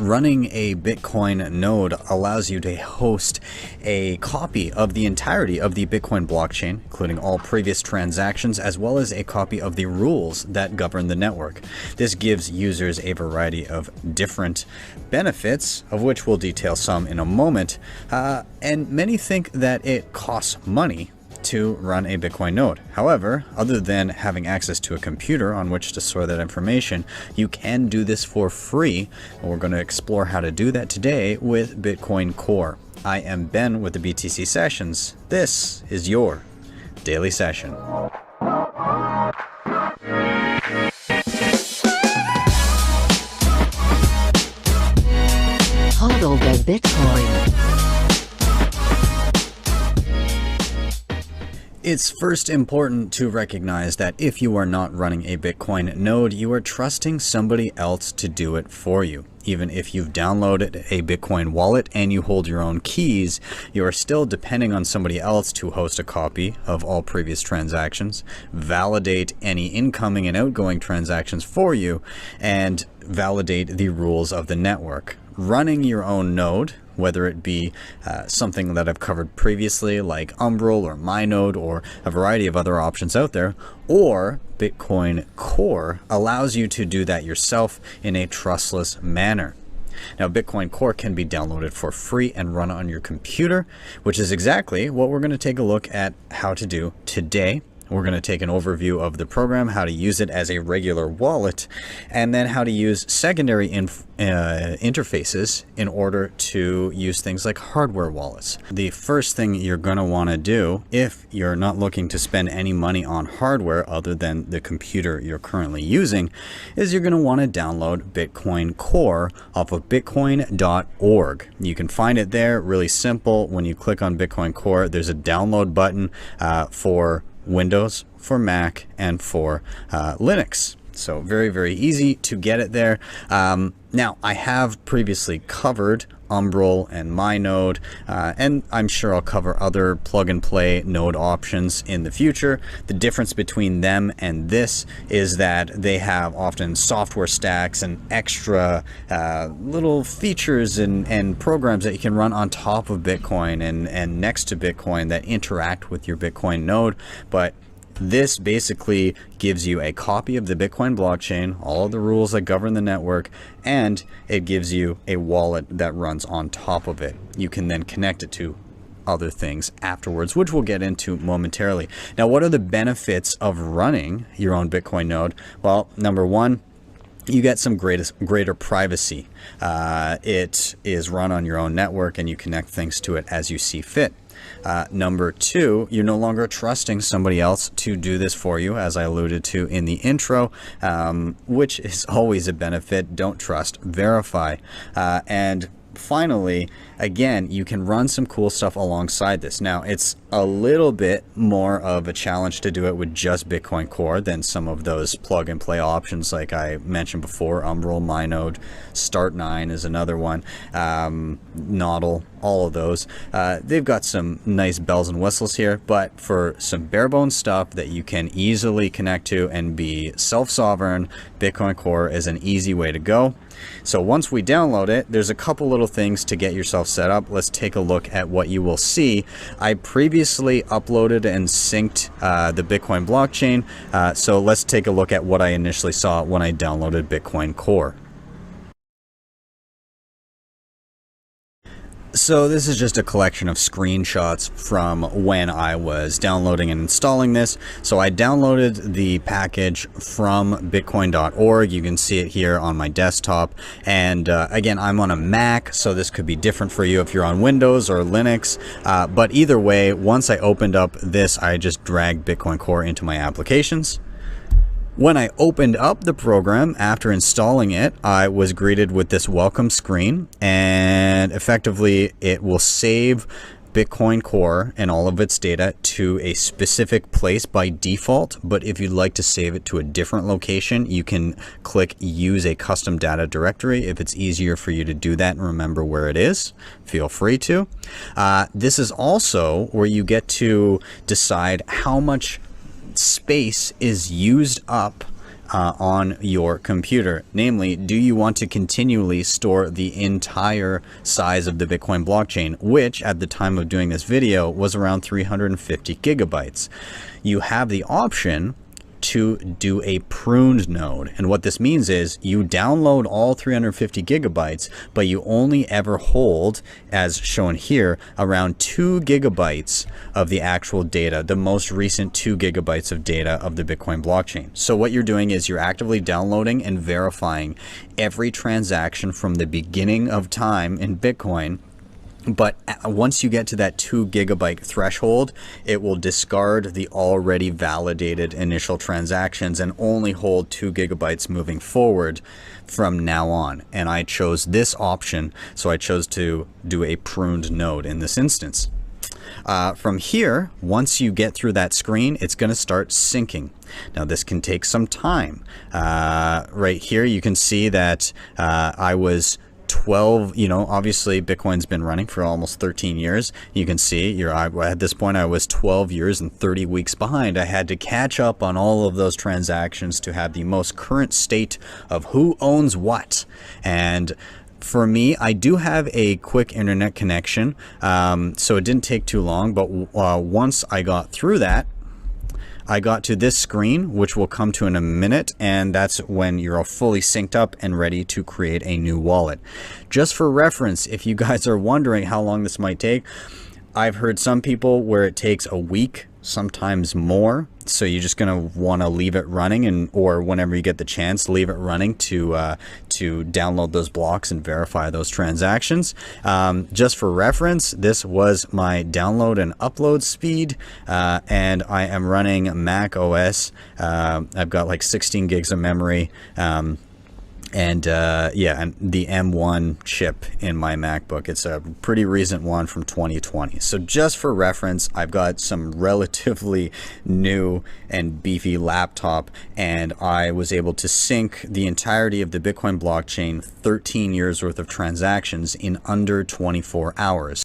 Running a Bitcoin node allows you to host a copy of the entirety of the Bitcoin blockchain, including all previous transactions, as well as a copy of the rules that govern the network. This gives users a variety of different benefits, of which we'll detail some in a moment, and many think that it costs money to run a Bitcoin node. However, other than having access to a computer on which to store that information, you can do this for free. And we're going to explore how to do that today with Bitcoin Core. I am Ben with the BTC Sessions. This is your daily session. Hodl the Bitcoin. It's first important to recognize that if you are not running a Bitcoin node, you are trusting somebody else to do it for you. Even if you've downloaded a Bitcoin wallet and you hold your own keys, you are still depending on somebody else to host a copy of all previous transactions, validate any incoming and outgoing transactions for you, and validate the rules of the network. Running your own node, whether it be something that I've covered previously like Umbral or MyNode or a variety of other options out there, or Bitcoin Core allows you to do that yourself in a trustless manner. Now, Bitcoin Core can be downloaded for free and run on your computer, which is exactly what we're going to take a look at how to do today. We're going to take an overview of the program, how to use it as a regular wallet, and then how to use secondary interfaces in order to use things like hardware wallets. The first thing you're going to want to do, if you're not looking to spend any money on hardware other than the computer you're currently using, is you're going to want to download Bitcoin Core off of bitcoin.org. You can find it there, really simple. When you click on Bitcoin Core, there's a download button for Windows, for Mac, and for Linux. So very, very easy to get it there. Now, I have previously covered Umbral and MyNode, and I'm sure I'll cover other plug-and-play node options in the future. The difference between them and this is that they have often software stacks and extra little features and programs that you can run on top of Bitcoin and next to Bitcoin that interact with your Bitcoin node. But this basically gives you a copy of the Bitcoin blockchain, all of the rules that govern the network, and it gives you a wallet that runs on top of it. You can then connect it to other things afterwards, which we'll get into momentarily. Now, what are the benefits of running your own Bitcoin node? Well, number one, you get some greater privacy. It is run on your own network and you connect things to it as you see fit. Number two, you're no longer trusting somebody else to do this for you, as I alluded to in the intro, which is always a benefit. Don't trust, verify. And finally, again, you can run some cool stuff alongside this. Now, it's a little bit more of a challenge to do it with just Bitcoin Core than some of those plug and play options like I mentioned before. Umbral, MyNode, Start9 is another one, Nodl, all of those. They've got some nice bells and whistles here, but for some bare bones stuff that you can easily connect to and be self-sovereign, Bitcoin Core is an easy way to go. So once we download it, there's a couple little things to get yourself set up. Let's take a look at what you will see. I previously uploaded and synced the Bitcoin blockchain. So let's take a look at what I initially saw when I downloaded Bitcoin Core. So this is just a collection of screenshots from when I was downloading and installing this. So I downloaded the package from bitcoin.org. You can see it here on my desktop. And again, I'm on a Mac, so this could be different for you if you're on Windows or Linux. But either way, once I opened up this, I just dragged Bitcoin Core into my applications. When I opened up the program after installing it, I was greeted with this welcome screen, and effectively it will save Bitcoin Core and all of its data to a specific place by default. But if you'd like to save it to a different location, you can click use a custom data directory. If it's easier for you to do that and remember where it is, feel free to. This is also where you get to decide how much space is used up on your computer. Namely, do you want to continually store the entire size of the Bitcoin blockchain, which at the time of doing this video was around 350 gigabytes. You have the option to do a pruned node. And what this means is you download all 350 gigabytes, but you only ever hold, as shown here, around 2 gigabytes of the actual data, the most recent 2 gigabytes of data of the Bitcoin blockchain. So what you're doing is you're actively downloading and verifying every transaction from the beginning of time in Bitcoin. But once you get to that 2 gigabyte threshold, it will discard the already validated initial transactions and only hold 2 gigabytes moving forward from now on. And I chose this option, so I chose to do a pruned node in this instance. From here, once you get through that screen, it's going to start syncing. Now this can take some time. Right here you can see that I was 12, obviously Bitcoin's been running for almost 13 years. You can see at this point I was 12 years and 30 weeks behind. I had to catch up on all of those transactions to have the most current state of who owns what. And for me, I do have a quick internet connection, so it didn't take too long. But once I got through that, I got to this screen, which we'll come to in a minute, and that's when you're all fully synced up and ready to create a new wallet. Just for reference, if you guys are wondering how long this might take, I've heard some people where it takes a week, sometimes more. So you're just gonna want to leave it running, or whenever you get the chance, leave it running to download those blocks and verify those transactions. Just for reference, this was my download and upload speed, and I am running Mac OS. I've got like 16 gigs of memory. And the M1 chip in my MacBook. It's a pretty recent one from 2020. So just for reference, I've got some relatively new and beefy laptop, and I was able to sync the entirety of the Bitcoin blockchain, 13 years worth of transactions in under 24 hours.